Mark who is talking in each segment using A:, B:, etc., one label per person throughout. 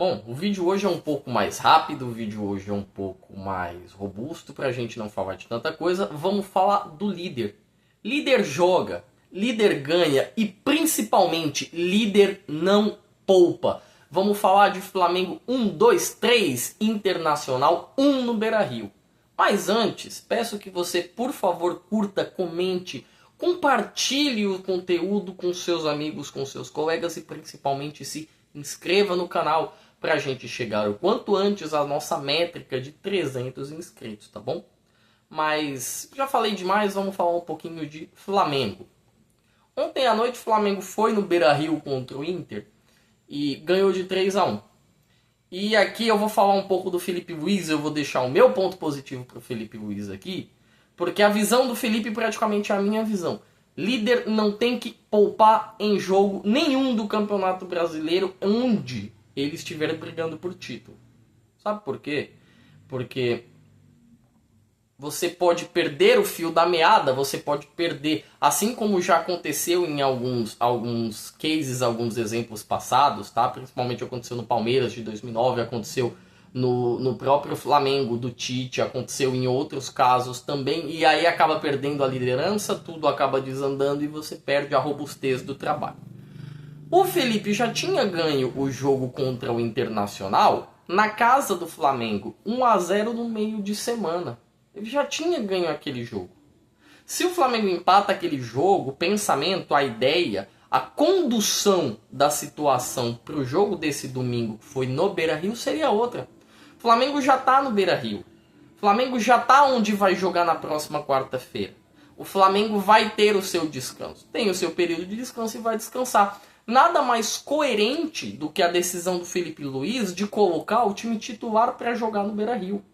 A: Bom, o vídeo hoje é um pouco mais rápido, o vídeo hoje é um pouco mais robusto, pra gente não falar de tanta coisa. Vamos falar do líder. Líder joga, líder ganha e principalmente líder não poupa. Vamos falar de Flamengo 1, 2, 3, Internacional 1 no Beira-Rio. Mas antes, peço que você, por favor, curta, comente, compartilhe o conteúdo com seus amigos, com seus colegas e principalmente se inscreva no canal para a gente chegar o quanto antes à nossa métrica de 300 inscritos, tá bom? Mas já falei demais, vamos falar um pouquinho de Flamengo. Ontem à noite o Flamengo foi no Beira-Rio contra o Inter e ganhou de 3-1. E aqui eu vou falar um pouco do Felipe Luiz, eu vou deixar o meu ponto positivo para o Felipe Luiz aqui, porque a visão do Felipe praticamente é a minha visão. Líder não tem que poupar em jogo nenhum do Campeonato Brasileiro onde ele estiver brigando por título. Sabe por quê? Porque você pode perder o fio da meada, você pode perder, assim como já aconteceu em alguns cases, alguns exemplos passados, tá? Principalmente aconteceu no Palmeiras de 2009, aconteceu no próprio Flamengo do Tite, aconteceu em outros casos também, e aí acaba perdendo a liderança, tudo acaba desandando e você perde a robustez do trabalho. O Felipe já tinha ganho o jogo contra o Internacional na casa do Flamengo, 1-0 no meio de semana. Ele já tinha ganho aquele jogo. Se o Flamengo empata aquele jogo, o pensamento, a ideia, a condução da situação para o jogo desse domingo, que foi no Beira-Rio, seria outra. O Flamengo já está no Beira-Rio. O Flamengo já está onde vai jogar na próxima quarta-feira. O Flamengo vai ter o seu descanso. Tem o seu período de descanso e vai descansar. Nada mais coerente do que a decisão do Felipe Luiz de colocar o time titular para jogar no Beira-Rio.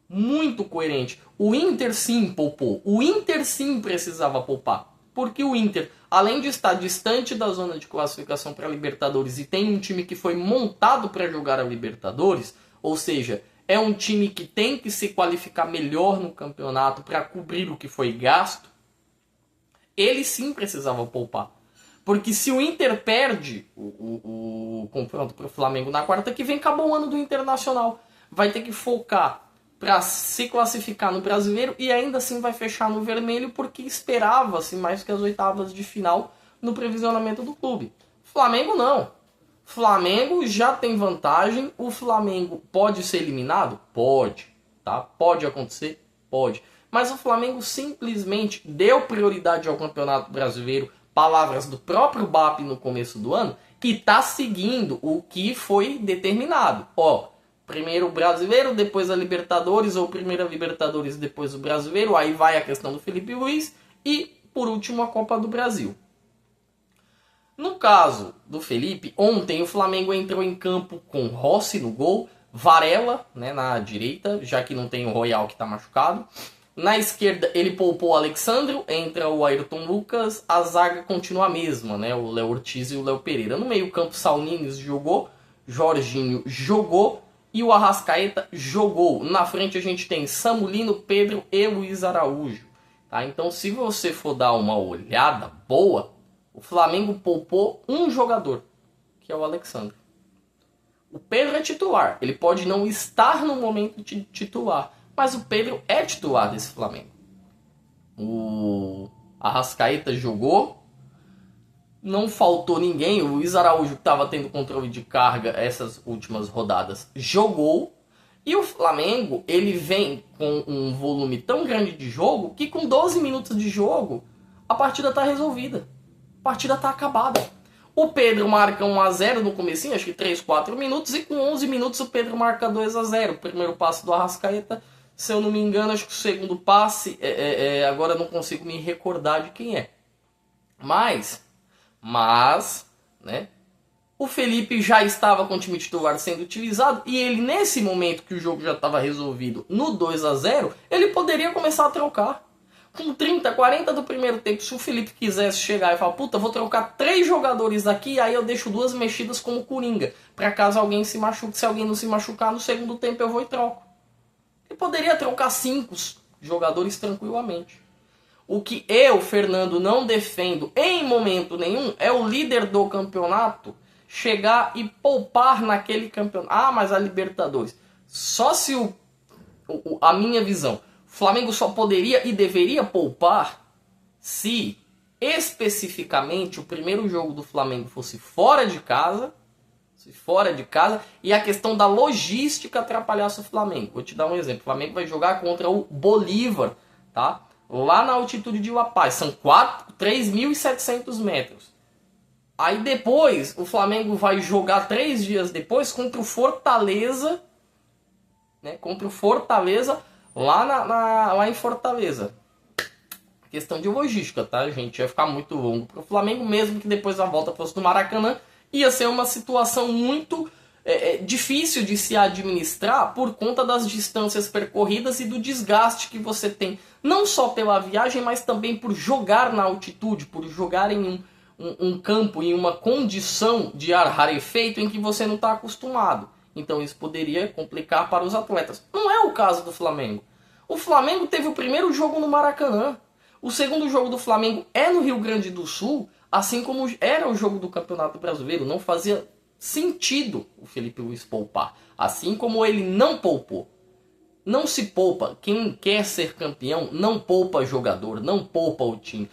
A: Muito coerente. O Inter sim poupou. O Inter sim precisava poupar. Porque o Inter, além de estar distante da zona de classificação para a Libertadores e tem um time que foi montado para jogar a Libertadores, ou seja, é um time que tem que se qualificar melhor no campeonato para cobrir o que foi gasto, ele sim precisava poupar. Porque se o Inter perde o confronto para o Flamengo na quarta que vem, acabou o ano do Internacional. Vai ter que focar para se classificar no Brasileiro e ainda assim vai fechar no vermelho porque esperava-se mais que as oitavas de final no previsionamento do clube. Flamengo não. Flamengo já tem vantagem. O Flamengo pode ser eliminado? Pode. Tá? Pode acontecer? Pode. Mas o Flamengo simplesmente deu prioridade ao Campeonato Brasileiro, palavras do próprio BAP no começo do ano, que está seguindo o que foi determinado. Primeiro o Brasileiro, depois a Libertadores, ou primeiro a Libertadores, depois o Brasileiro, aí vai a questão do Felipe Luiz, e por último a Copa do Brasil. No caso do Felipe, ontem o Flamengo entrou em campo com Rossi no gol, Varela, né, na direita, já que não tem o Royal que está machucado. Na esquerda ele poupou o Alexandro, entra o Ayrton Lucas, a zaga continua a mesma, né, o Léo Ortiz e o Léo Pereira. No meio campo Saunines jogou, Jorginho jogou, e o Arrascaeta jogou. Na frente a gente tem Samulino, Pedro e Luiz Araújo. Tá? Então se você for dar uma olhada boa, o Flamengo poupou um jogador, que é o Alexandre. O Pedro é titular. Ele pode não estar no momento de titular, mas o Pedro é titular desse Flamengo. O Arrascaeta jogou. Não faltou ninguém. O Luiz Araújo, que estava tendo controle de carga essas últimas rodadas, jogou. E o Flamengo, ele vem com um volume tão grande de jogo que com 12 minutos de jogo, a partida está resolvida. A partida está acabada. O Pedro marca 1-0 no comecinho, acho que 3, 4 minutos. E com 11 minutos o Pedro marca 2-0. O primeiro passe do Arrascaeta, se eu não me engano, acho que o segundo passe, agora eu não consigo me recordar de quem é. Mas, né, o Felipe já estava com o time titular sendo utilizado e ele, nesse momento que o jogo já estava resolvido no 2-0, ele poderia começar a trocar. Com 30, 40 do primeiro tempo, se o Felipe quisesse chegar e falar, puta, vou trocar 3 jogadores aqui, aí eu deixo 2 mexidas como Coringa, para caso alguém se machuque. Se alguém não se machucar, no segundo tempo eu vou e troco. Ele poderia trocar 5 jogadores tranquilamente. O que eu, Fernando, não defendo em momento nenhum é o líder do campeonato chegar e poupar naquele campeonato. Ah, mas a Libertadores. Só se a minha visão, o Flamengo só poderia e deveria poupar se especificamente o primeiro jogo do Flamengo fosse fora de casa, e a questão da logística atrapalhasse o Flamengo. Vou te dar um exemplo. O Flamengo vai jogar contra o Bolívar, tá? Lá na altitude de La Paz. São 3.700 metros. Aí depois o Flamengo vai jogar 3 dias depois contra o Fortaleza, né? Contra o Fortaleza lá em Fortaleza. Questão de logística, tá, gente? Ia ficar muito longo pro Flamengo, mesmo que depois a volta fosse do Maracanã. Ia ser uma situação muito difícil de se administrar por conta das distâncias percorridas e do desgaste que você tem. Não só pela viagem, mas também por jogar na altitude, por jogar em um campo, em uma condição de ar rarefeito em que você não está acostumado. Então isso poderia complicar para os atletas. Não é o caso do Flamengo. O Flamengo teve o primeiro jogo no Maracanã. O segundo jogo do Flamengo é no Rio Grande do Sul, assim como era o jogo do Campeonato Brasileiro. Não fazia sentido o Felipe Luiz poupar. Assim como ele não poupou. Não se poupa. Quem quer ser campeão não poupa jogador, não poupa o time.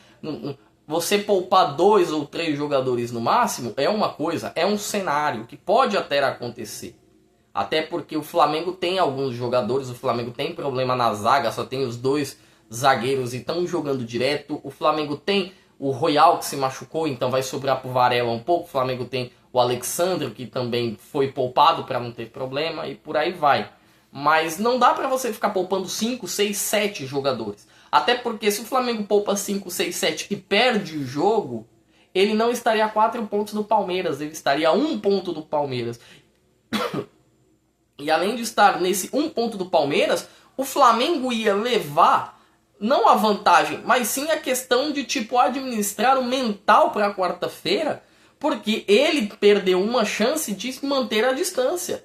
A: Você poupar 2 ou 3 jogadores no máximo é uma coisa, é um cenário que pode até acontecer. Até porque o Flamengo tem alguns jogadores, o Flamengo tem problema na zaga, só tem os 2 zagueiros e estão jogando direto. O Flamengo tem o Royal que se machucou, então vai sobrar pro Varela um pouco. O Flamengo tem o Alexandre que também foi poupado para não ter problema e por aí vai. Mas não dá para você ficar poupando 5, 6, 7 jogadores. Até porque se o Flamengo poupa 5, 6, 7 e perde o jogo, ele não estaria a 4 pontos do Palmeiras, ele estaria a 1 ponto do Palmeiras. E além de estar nesse 1 ponto do Palmeiras, o Flamengo ia levar não a vantagem, mas sim a questão de tipo administrar o mental para a quarta-feira, porque ele perdeu uma chance de manter a distância.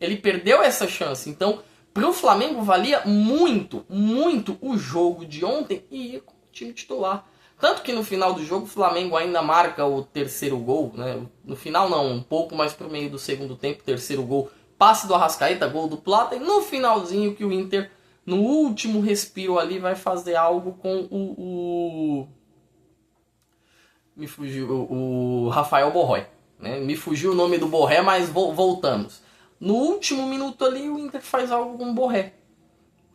A: Ele perdeu essa chance. Então, para o Flamengo valia muito, muito o jogo de ontem e ir com o time titular. Tanto que no final do jogo o Flamengo ainda marca o terceiro gol, né? No final não, um pouco mais para o meio do segundo tempo, terceiro gol, passe do Arrascaeta, gol do Plata, e no finalzinho que o Inter, no último respiro ali, vai fazer algo com me fugiu o Rafael Borré, né? Me fugiu o nome do Borré, mas voltamos. No último minuto ali o Inter faz algo com o Borré.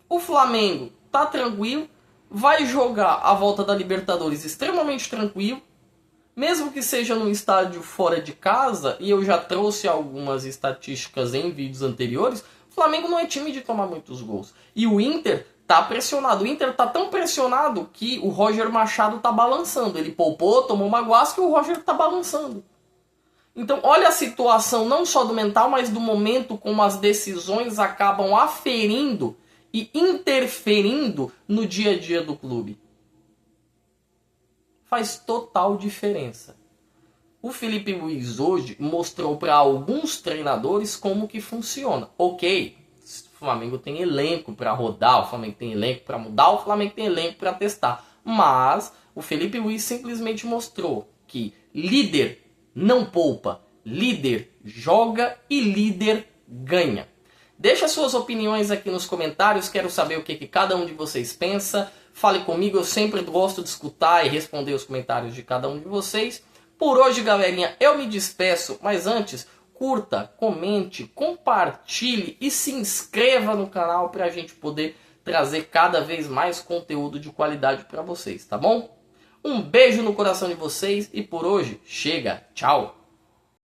A: O Flamengo tá tranquilo, vai jogar a volta da Libertadores extremamente tranquilo, mesmo que seja num estádio fora de casa, e eu já trouxe algumas estatísticas em vídeos anteriores, o Flamengo não é time de tomar muitos gols. E o Inter tá pressionado. O Inter tá tão pressionado que o Roger Machado tá balançando. Ele poupou, tomou uma guasca e o Roger tá balançando. Então olha a situação não só do mental, mas do momento como as decisões acabam aferindo e interferindo no dia a dia do clube. Faz total diferença. O Felipe Luiz hoje mostrou para alguns treinadores como que funciona. Ok, o Flamengo tem elenco para rodar, o Flamengo tem elenco para mudar, o Flamengo tem elenco para testar. Mas o Felipe Luiz simplesmente mostrou que líder não poupa, líder joga e líder ganha. Deixa suas opiniões aqui nos comentários, quero saber o que cada um de vocês pensa. Fale comigo, eu sempre gosto de escutar e responder os comentários de cada um de vocês. Por hoje, galerinha, eu me despeço, mas antes, curta, comente, compartilhe e se inscreva no canal para a gente poder trazer cada vez mais conteúdo de qualidade para vocês, tá bom? Um beijo no coração de vocês e por hoje, chega, tchau!